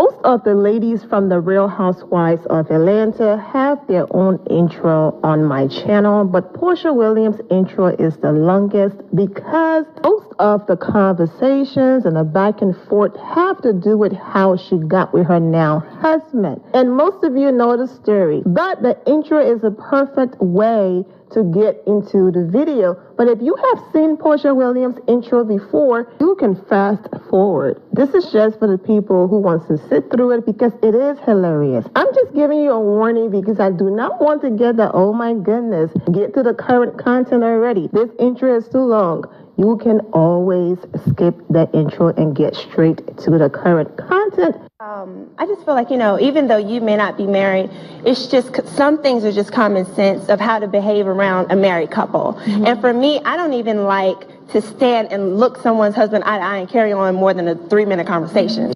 Most of the ladies from the Real Housewives of Atlanta have their own intro on my channel, but Porsha Williams' intro is the longest because most of the conversations and the back and forth have to do with how she got with her now husband. And most of you know the story, but the intro is a perfect way to get into the video. But if you have seen Porsha Williams' intro before, you can fast forward. This is just for the people who wants to sit through it because it is hilarious. I'm just giving you a warning because I do not want to get the, oh my goodness, get to the current content already. This intro is too long. You can always skip the intro and get straight to the current content. I just feel like, even though you may not be married, it's just some things are just common sense of how to behave around a married couple. Mm-hmm. And for me, I don't even like to stand and look someone's husband eye to eye and carry on more than a 3-minute conversation.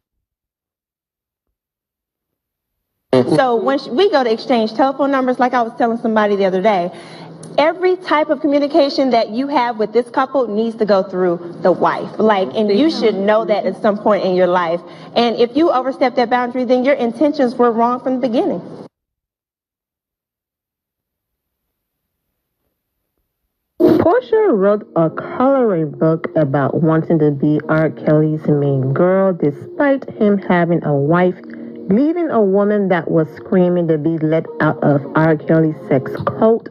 Mm-hmm. So when we go to exchange telephone numbers, like I was telling somebody the other day, every type of communication that you have with this couple needs to go through the wife. And you should know that at some point in your life. And if you overstep that boundary, then your intentions were wrong from the beginning. Porsha wrote a coloring book about wanting to be R. Kelly's main girl despite him having a wife, leaving a woman that was screaming to be let out of R. Kelly's sex cult.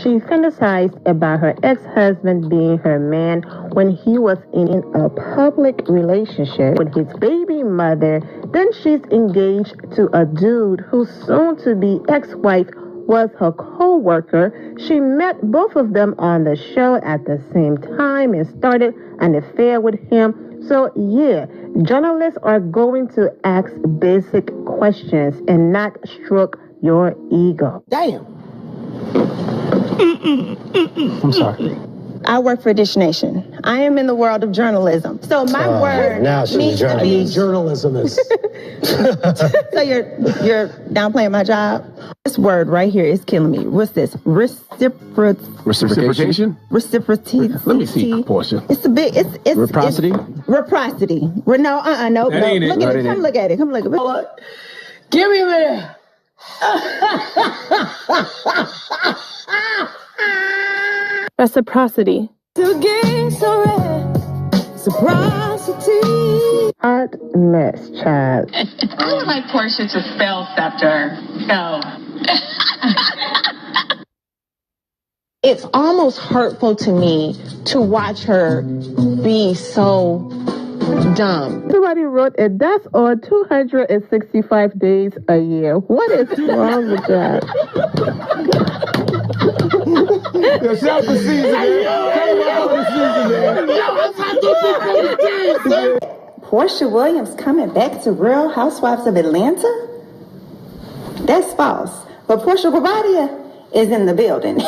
She fantasized about her ex-husband being her man when he was in a public relationship with his baby mother. Then she's engaged to a dude whose soon-to-be ex-wife was her co-worker. She met both of them on the show at the same time and started an affair with him. So yeah, journalists are going to ask basic questions and not stroke your ego. Damn. I'm sorry. I work for Dish Nation. I am in the world of journalism. So my word now she's a journalist. Journalism is. So you're downplaying my job? This word right here is killing me. What's this? Reciprocation? Reciprocity. Let me see, Porsha. It's a big. It's reciprocity. Reciprocity. No. No. Look at it. Come look at it. Come look at it. Give me a minute. Reciprocity. Reciprocity. Hot mess, child. I would like Porsha to spell scepter. No. It's almost hurtful to me to watch her be so dumb. Somebody wrote it. That's on 265 days a year. What is wrong with that? Shout the season, man. Porsha Williams coming back to Real Housewives of Atlanta? That's false. But Porsha Williams is in the building.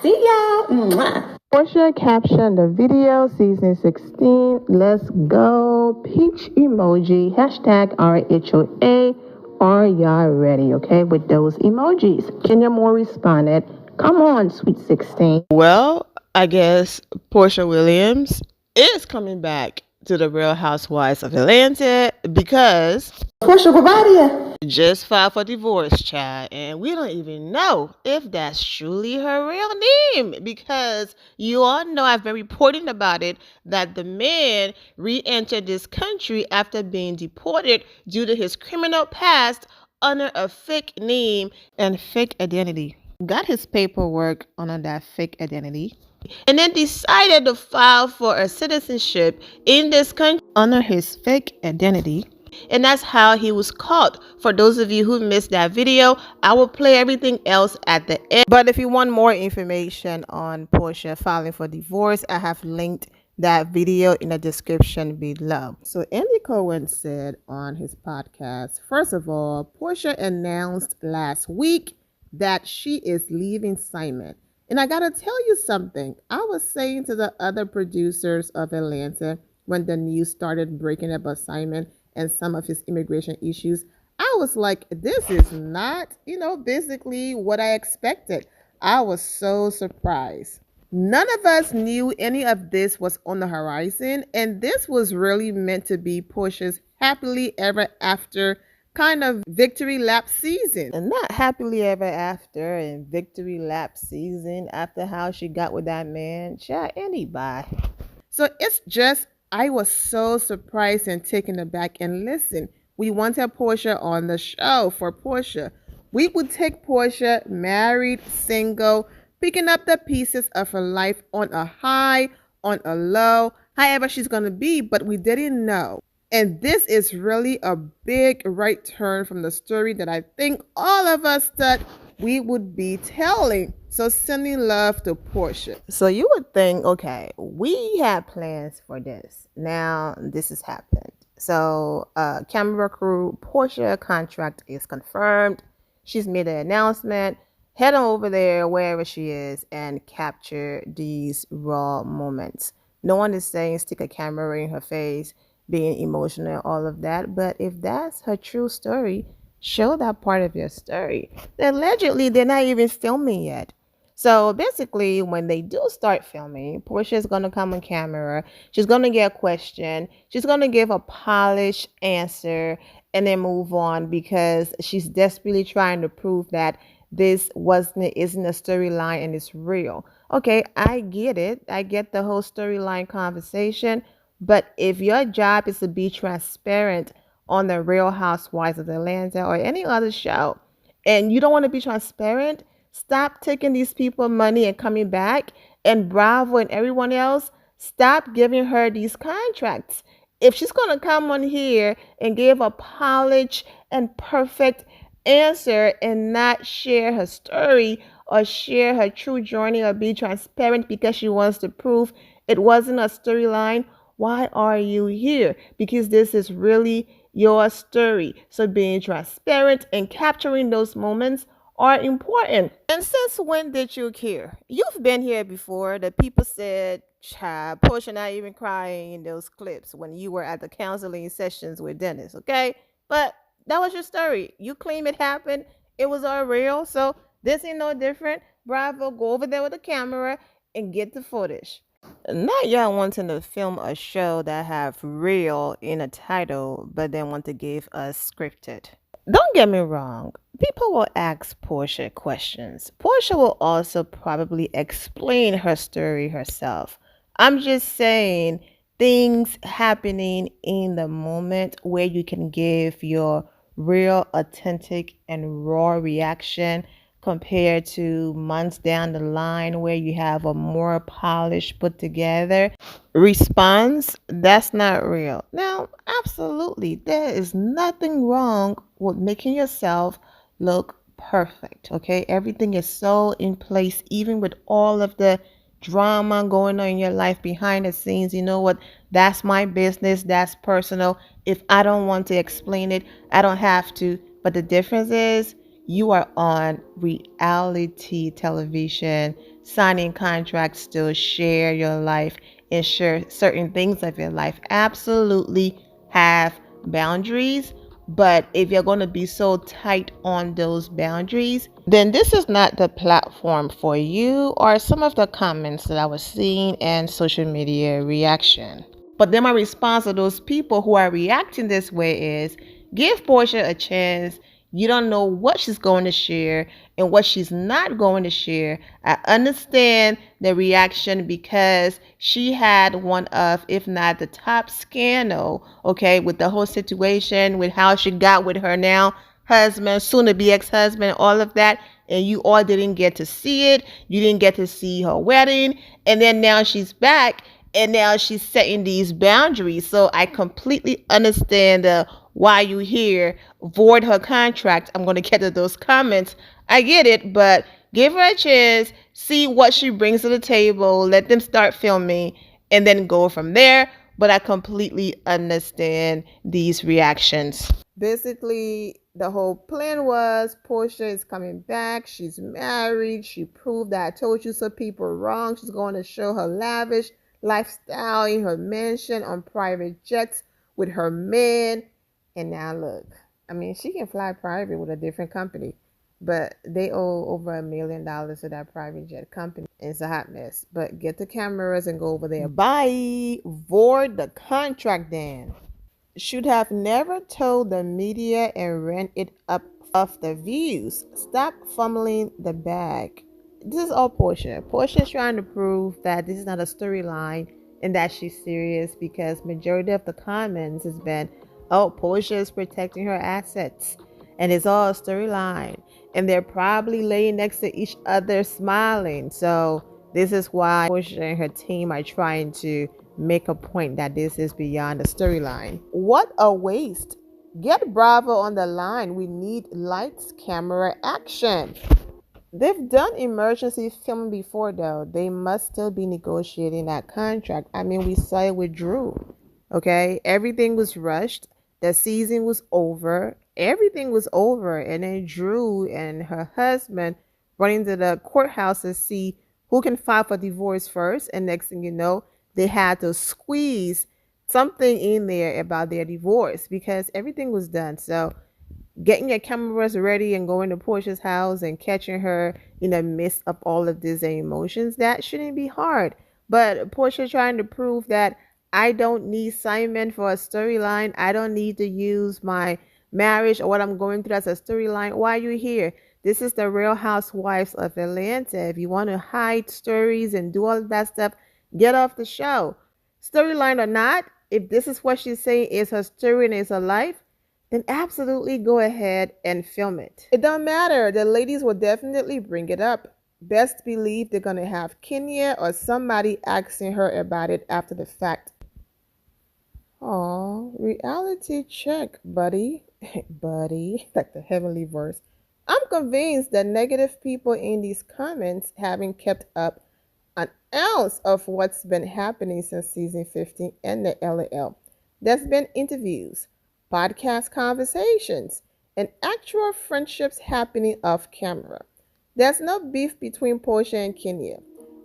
See y'all. Mwah. Porsha captioned the video, season 16, let's go, peach emoji, hashtag RHOA, are y'all ready, okay, with those emojis. Kenya Moore responded, come on, sweet 16. Well, I guess Porsha Williams is coming back to the Real Housewives of Atlanta because Porsha Williams just filed for divorce, child, and we don't even know if that's truly her real name because you all know I've been reporting about it that the man re-entered this country after being deported due to his criminal past under a fake name and fake identity. Got his paperwork under that fake identity and then decided to file for a citizenship in this country under his fake identity. And that's how he was caught. For those of you who missed that video, I will play everything else at the end. But if you want more information on Porsha filing for divorce, I have linked that video in the description below. So Andy Cohen said on his podcast, first of all, Porsha announced last week that she is leaving Simon. And I gotta tell you something. I was saying to the other producers of Atlanta when the news started breaking about Simon and some of his immigration issues, I was like, this is not, basically what I expected. I was so surprised. None of us knew any of this was on the horizon, and this was really meant to be Porsha's happily ever after kind of victory lap season. And not happily ever after and victory lap season after how she got with that man. Child, anybody. So it's just, I was so surprised and taken aback. And listen, we wanted Porsha on the show for Porsha. We would take Porsha, married, single, picking up the pieces of her life on a high, on a low, however she's going to be, but we didn't know. And this is really a big right turn from the story that I think all of us thought we would be telling. So sending love to Porsha. So you would think, okay, we had plans for this. Now this has happened. So camera crew, Porsha contract is confirmed. She's made an announcement. Head on over there, wherever she is, and capture these raw moments. No one is saying stick a camera in her face, being emotional, all of that. But if that's her true story, show that part of your story. Allegedly, they're not even filming yet. So basically, when they do start filming, Porsha is going to come on camera. She's going to get a question. She's going to give a polished answer and then move on because she's desperately trying to prove that this isn't a storyline and it's real. Okay, I get it. I get the whole storyline conversation. But if your job is to be transparent on the Real Housewives of Atlanta or any other show, and you don't want to be transparent, stop taking these people money and coming back. And Bravo and everyone else, stop giving her these contracts. If she's going to come on here and give a polished and perfect answer and not share her story or share her true journey or be transparent because she wants to prove it wasn't a storyline, why are you here? Because this is really your story. So being transparent and capturing those moments are important. And since when did you care? You've been here before. The people said, child, Porsha not even crying in those clips when you were at the counseling sessions with Dennis, okay? But that was your story. You claim it happened. It was all real. So this ain't no different. Bravo, go over there with the camera and get the footage. Not y'all wanting to film a show that have real in a title, but then want to give us scripted. Don't get me wrong. People will ask Porsha questions. Porsha will also probably explain her story herself. I'm just saying things happening in the moment where you can give your real, authentic, and raw reaction compared to months down the line where you have a more polished, put together response. That's not real. Now, absolutely, there is nothing wrong with making yourself look perfect. Okay, everything is so in place, even with all of the drama going on in your life behind the scenes. You know what? That's my business. That's personal. If I don't want to explain it, I don't have to. But the difference is you are on reality television, signing contracts to share your life and share certain things of your life. Absolutely have boundaries. But if you're going to be so tight on those boundaries, then this is not the platform for you, or some of the comments that I was seeing and social media reaction. But then my response to those people who are reacting this way is give Porsha a chance. You don't know what she's going to share and what she's not going to share. I understand the reaction because she had one of, if not the top scandal, okay, with the whole situation, with how she got with her now husband, soon to be ex-husband, all of that. And you all didn't get to see it. You didn't get to see her wedding. And then now she's back and now she's setting these boundaries. So I completely understand why you here, void her contract. I'm going to get to those comments. I get it, but give her a chance, see what she brings to the table, let them start filming, and then go from there. But I completely understand these reactions. Basically, the whole plan was Porsha is coming back. She's married. She proved that I told you so people wrong. She's going to show her lavish lifestyle in her mansion on private jets with her men. And now look, I mean, she can fly private with a different company. but they owe over $1 million to that private jet company. It's a hot mess. But get the cameras and go over there. Bye. Void the contract then. Should have never told the media and ran it up off the views. Stop fumbling the bag. This is all Porsha. Porsha is trying to prove that this is not a storyline and that she's serious, because majority of the comments has been, oh, Porsha is protecting her assets and it's all a storyline, and they're probably laying next to each other smiling. So this is why Porsha and her team are trying to make a point that this is beyond the storyline. What a waste. Get Bravo on the line. We need lights, camera, action. They've done emergency filming before, though. They must still be negotiating that contract. I mean, we saw it with Drew. Okay, everything was rushed. The season was over. Everything was over. And then Drew and her husband running to the courthouse to see who can file for divorce first. And next thing you know, they had to squeeze something in there about their divorce because everything was done. So getting your cameras ready and going to Porsha's house and catching her in the midst of all of these emotions, that shouldn't be hard. But Porsha trying to prove that I don't need Simon for a storyline. I don't need to use my marriage or what I'm going through as a storyline. Why are you here? This is the Real Housewives of Atlanta. If you want to hide stories and do all of that stuff, get off the show. Storyline or not, if this is what she's saying is her story and is her life, then absolutely go ahead and film it. It don't matter. The ladies will definitely bring it up. Best believe they're going to have Kenya or somebody asking her about it after the fact. Oh, reality check, buddy. Buddy, like the heavenly verse. I'm convinced that negative people in these comments haven't kept up an ounce of what's been happening since season 15 and the LAL. There's been interviews, podcast conversations, and actual friendships happening off camera. There's no beef between Porsha and Kenya.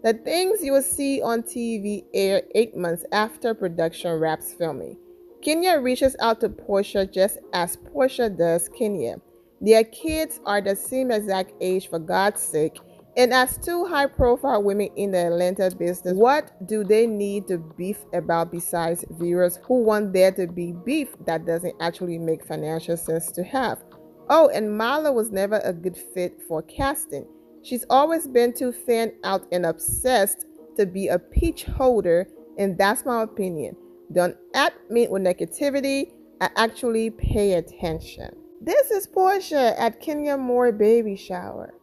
The things you will see on TV air 8 months after production wraps filming. Kenya reaches out to Porsha just as Porsha does Kenya. Their kids are the same exact age, for God's sake, and as two high-profile women in the Atlanta business, what do they need to beef about besides viewers who want there to be beef that doesn't actually make financial sense to have? Oh, and Marla was never a good fit for casting. She's always been too fan out and obsessed to be a peach holder, and that's my opinion. Don't at me with negativity. I actually pay attention. This is Porsha at Kenya Moore baby shower.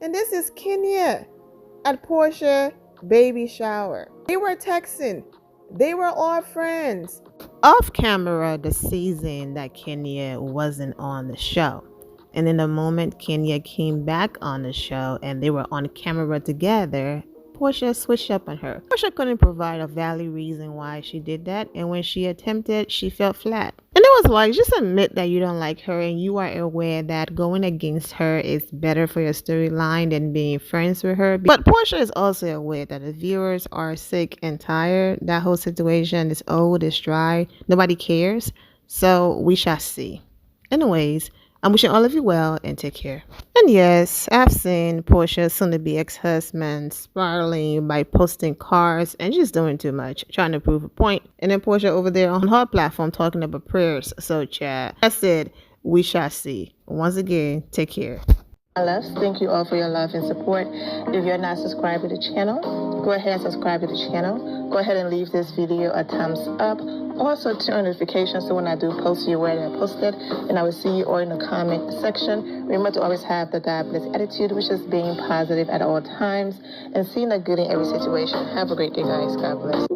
And this is Kenya at Porsha baby shower. They were texting. They were all friends. Off camera, the season that Kenya wasn't on the show. And in the moment Kenya came back on the show and they were on camera together, Porsha switched up on her. Porsha couldn't provide a valid reason why she did that, and when she attempted, she fell flat. And it was like, just admit that you don't like her and you are aware that going against her is better for your storyline than being friends with her. But Porsha is also aware that the viewers are sick and tired. That whole situation is old, it's dry, nobody cares. So we shall see. Anyways, I'm wishing all of you well and take care. And yes, I've seen Porsha's soon-to-be ex-husband spiraling by posting cards and just doing too much, trying to prove a point. And then Porsha over there on her platform talking about prayers. So, chat, I said, we shall see. Once again, take care. My loves, thank you all for your love and support. If you're not subscribed to the channel, go ahead and subscribe to the channel. Go ahead and leave this video a thumbs up. Also, turn on notifications so when I do post, you're aware that I posted. And I will see you all in the comment section. Remember to always have the God bless attitude, which is being positive at all times and seeing the good in every situation. Have a great day, guys. God bless.